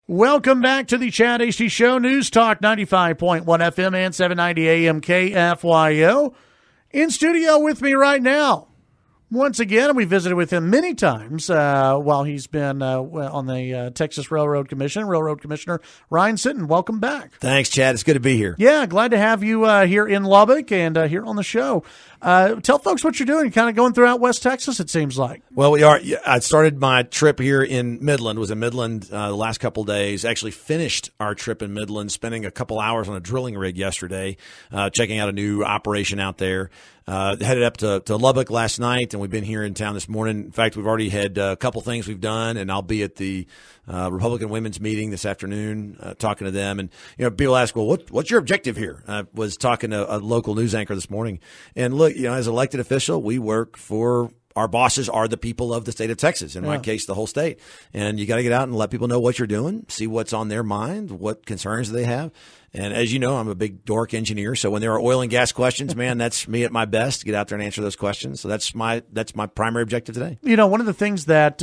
Welcome back to the Chad Hasty Show, News Talk 95.1 FM and 790 AM KFYO. In studio with me right now, once again, we visited with him many times while he's been on the Texas Railroad Commission. Railroad Commissioner Ryan Sitton, welcome back. Thanks, Chad. It's good to be here. Yeah, glad to have you here in Lubbock and here on the show. Tell folks what you're doing. You're kind of going throughout West Texas, it seems like. Well, we are. I started my trip here in Midland, was in Midland the last couple of days. Actually finished our trip in Midland, spending a couple hours on a drilling rig yesterday, checking out a new operation out there. Headed up to Lubbock last night, and we've been here in town this morning. In fact, we've already had a couple things we've done, and I'll be at the Republican women's meeting this afternoon, talking to them. And people ask, well, what's your objective here? I was talking to a local news anchor this morning, and look, as an elected official, we work for. Our bosses are the people of the state of Texas, in my case, the whole state. And you got to get out and let people know what you're doing, see what's on their mind, what concerns they have. And as you know, I'm a big dork engineer. So when there are oil and gas questions, man, that's me at my best to get out there and answer those questions. So that's my primary objective today. One of the things that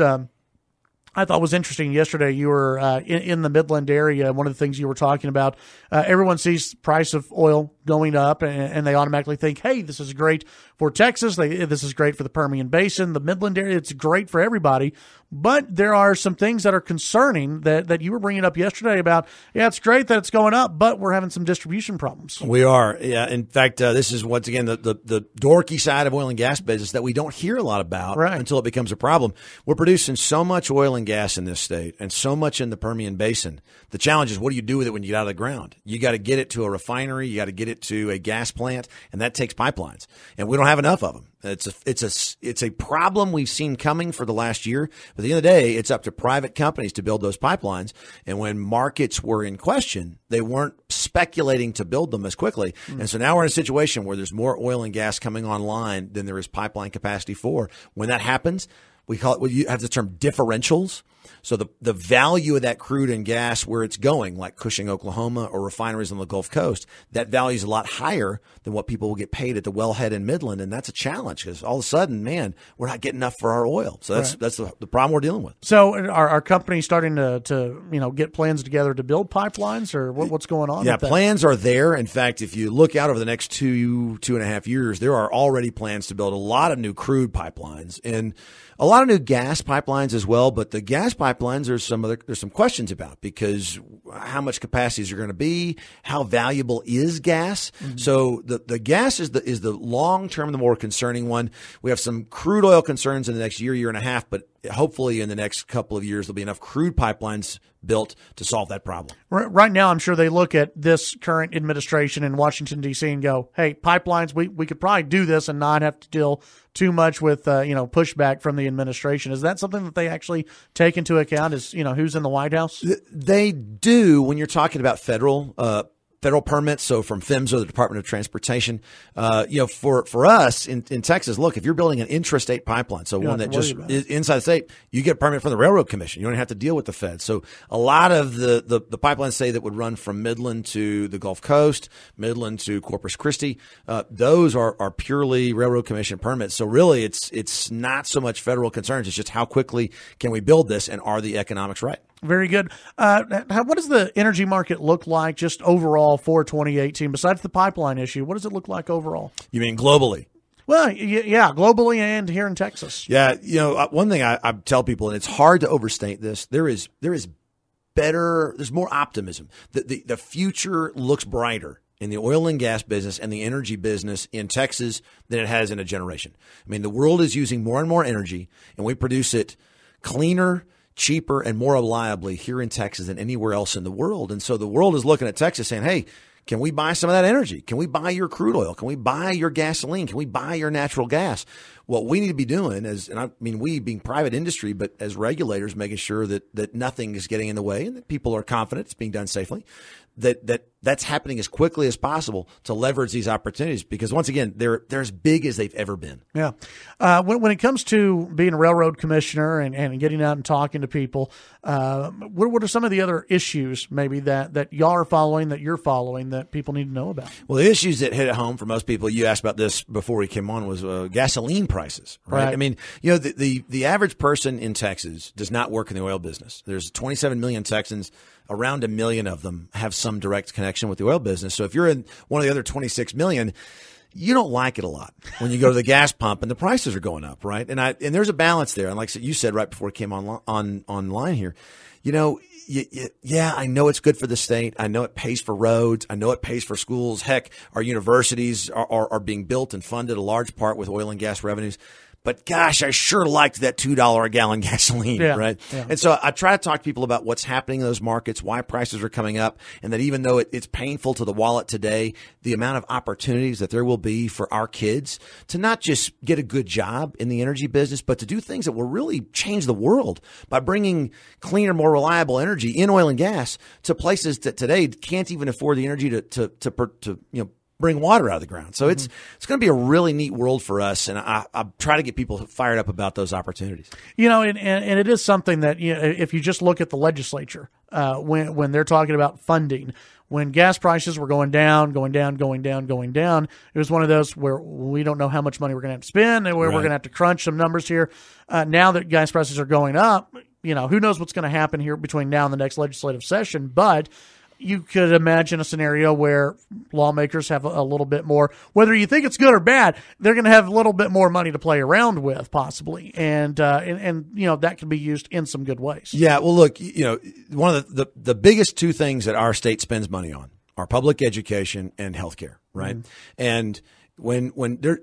I thought was interesting yesterday, you were in the Midland area. One of the things you were talking about, everyone sees the price of oil going up and they automatically think, hey, this is great for Texas. This is great for the Permian Basin, the Midland area. It's great for everybody. But there are some things that are concerning that you were bringing up yesterday about, it's great that it's going up, but we're having some distribution problems. We are. Yeah. In fact, this is once again the dorky side of oil and gas business that we don't hear a lot about until it becomes a problem. We're producing so much oil and gas in this state and so much in the Permian Basin. The challenge is, what do you do with it when you get out of the ground? You got to get it to a refinery. You got to get it to a gas plant, and that takes pipelines. And we don't have enough of them. It's a problem we've seen coming for the last year. But at the end of the day, it's up to private companies to build those pipelines. And when markets were in question, they weren't speculating to build them as quickly. And so now we're in a situation where there's more oil and gas coming online than there is pipeline capacity for. When that happens, we call it, well, you have the term differentials. So the value of that crude and gas where it's going, like Cushing, Oklahoma, or refineries on the Gulf Coast, that value is a lot higher than what people will get paid at the wellhead in Midland. And that's a challenge because all of a sudden, man, we're not getting enough for our oil. So that's the problem we're dealing with. So are companies starting to get plans together to build pipelines, or what's going on? Yeah, with that? Plans are there. In fact, if you look out over the next two and a half years, there are already plans to build a lot of new crude pipelines and a lot of new gas pipelines as well. But the gas pipelines, there's some questions about, because how much capacity is there going to be? How valuable is gas? Mm-hmm. So the gas is the long term, the more concerning one. We have some crude oil concerns in the next year and a half, but hopefully in the next couple of years, there'll be enough crude pipelines built to solve that problem. Right now, I'm sure they look at this current administration in Washington, D.C. and go, hey, pipelines, we could probably do this and not have to deal too much with, pushback from the administration. Is that something that they actually take into account, is, who's in the White House? They do when you're talking about federal permits. So from PHMSA, the Department of Transportation, for us in Texas, look, if you're building an intrastate pipeline, so one that just is inside the state, you get a permit from the Railroad Commission. You don't have to deal with the feds. So a lot of the pipelines, say, that would run from Midland to the Gulf Coast, Midland to Corpus Christi, those are purely Railroad Commission permits. So really it's not so much federal concerns. It's just how quickly can we build this, and are the economics right? Very good. What does the energy market look like just overall for 2018? Besides the pipeline issue, what does it look like overall? You mean globally? Well, yeah, globally and here in Texas. Yeah, one thing I tell people, and it's hard to overstate this, there's more optimism. The future looks brighter in the oil and gas business and the energy business in Texas than it has in a generation. I mean, the world is using more and more energy, and we produce it cleaner, cheaper, and more reliably here in Texas than anywhere else in the world. And so the world is looking at Texas saying, hey, can we buy some of that energy? Can we buy your crude oil? Can we buy your gasoline? Can we buy your natural gas? What we need to be doing is, and I mean we being private industry, but as regulators, making sure that nothing is getting in the way and that people are confident it's being done safely, that that's happening as quickly as possible to leverage these opportunities because, once again, they're as big as they've ever been. Yeah. When it comes to being a railroad commissioner and getting out and talking to people, what are some of the other issues maybe that y'all are following, that you're following, that people need to know about? Well, the issues that hit at home for most people, you asked about this before we came on, was gasoline prices, right? I mean, the average person in Texas does not work in the oil business. There's 27 million Texans. Around 1 million of them have some direct connection with the oil business. So if you're in one of the other 26 million, you don't like it a lot when you go to the gas pump and the prices are going up, right? And there's a balance there. And like you said right before it came online here, yeah, I know it's good for the state. I know it pays for roads. I know it pays for schools. Heck, our universities are being built and funded a large part with oil and gas revenues. But gosh, I sure liked that $2 a gallon gasoline, right? Yeah. And so I try to talk to people about what's happening in those markets, why prices are coming up, and that even though it's painful to the wallet today, the amount of opportunities that there will be for our kids to not just get a good job in the energy business, but to do things that will really change the world by bringing cleaner, more reliable energy in oil and gas to places that today can't even afford the energy to bring water out of the ground. So it's going to be a really neat world for us, and I try to get people fired up about those opportunities. And it is something that, if you just look at the legislature, when they're talking about funding, when gas prices were going down, it was one of those where we don't know how much money we're going to have to spend, and we're going to have to crunch some numbers here. Now that gas prices are going up, who knows what's going to happen here between now and the next legislative session, but you could imagine a scenario where lawmakers have a little bit more, whether you think it's good or bad, they're going to have a little bit more money to play around with, possibly. And that can be used in some good ways. Yeah. Well, look, one of the biggest two things that our state spends money on are public education and healthcare, right? Mm-hmm. And when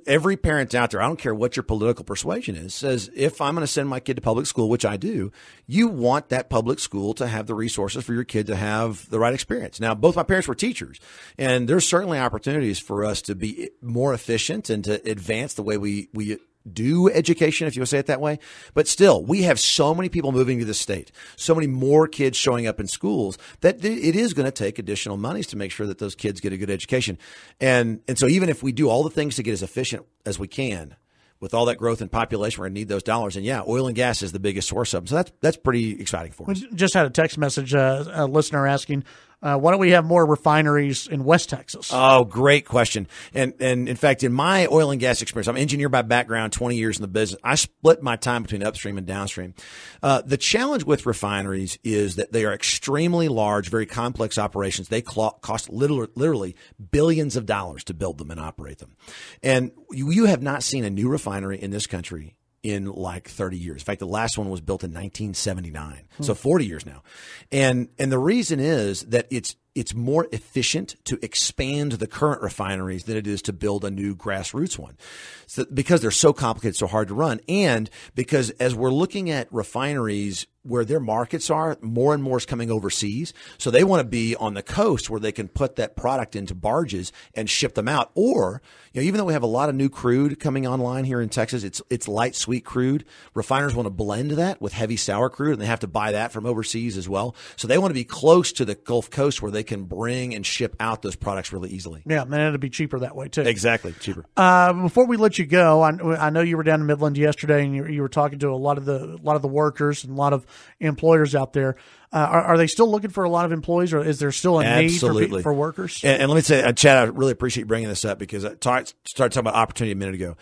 every parent out there, I don't care what your political persuasion is, says, if I'm going to send my kid to public school, which I do, you want that public school to have the resources for your kid to have the right experience. Now, both my parents were teachers, and there's certainly opportunities for us to be more efficient and to advance the way we do education, if you want to say it that way. But still, we have so many people moving to the state, so many more kids showing up in schools, that it is going to take additional monies to make sure that those kids get a good education. And so even if we do all the things to get as efficient as we can, with all that growth in population, we're going to need those dollars. And oil and gas is the biggest source of them. So that's pretty exciting for us. We just had a text message, a listener asking, why don't we have more refineries in West Texas? Oh, great question. And in fact, in my oil and gas experience, I'm an engineer by background, 20 years in the business. I split my time between upstream and downstream. The challenge with refineries is that they are extremely large, very complex operations. They cost literally billions of dollars to build them and operate them. And you have not seen a new refinery in this country in like 30 years. In fact, the last one was built in 1979. So 40 years now. And the reason is that it's more efficient to expand the current refineries than it is to build a new grassroots one. So because they're so complicated, so hard to run, and because as we're looking at refineries where their markets are, more and more is coming overseas. So they want to be on the coast where they can put that product into barges and ship them out. Or, even though we have a lot of new crude coming online here in Texas, it's light sweet crude. Refiners want to blend that with heavy sour crude, and they have to buy that from overseas as well. So they want to be close to the Gulf Coast where they can bring and ship out those products really easily. Yeah, and it'll be cheaper that way too. Exactly, cheaper. Before we let you go, I know you were down in Midland yesterday, and you were talking to a lot of the workers and a lot of employers out there. Are they still looking for a lot of employees, or is there still a need for workers? And let me say, Chad, I really appreciate you bringing this up, because I started talking about opportunity a minute ago.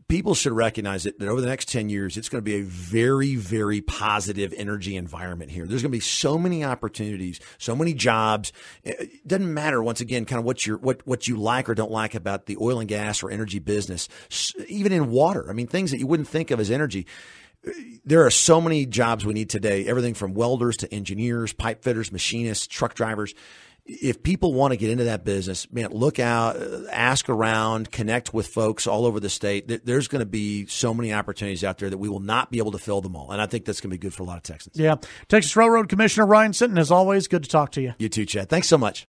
People should recognize that over the next 10 years, it's going to be a very, very positive energy environment here. There's going to be so many opportunities, so many jobs. It doesn't matter, once again, kind of what you like or don't like about the oil and gas or energy business, even in water. I mean, things that you wouldn't think of as energy. There are so many jobs we need today, everything from welders to engineers, pipe fitters, machinists, truck drivers. If people want to get into that business, man, look out, ask around, connect with folks all over the state. There's going to be so many opportunities out there that we will not be able to fill them all. And I think that's going to be good for a lot of Texans. Yeah. Texas Railroad Commissioner Ryan Sitton, as always, good to talk to you. You too, Chad. Thanks so much.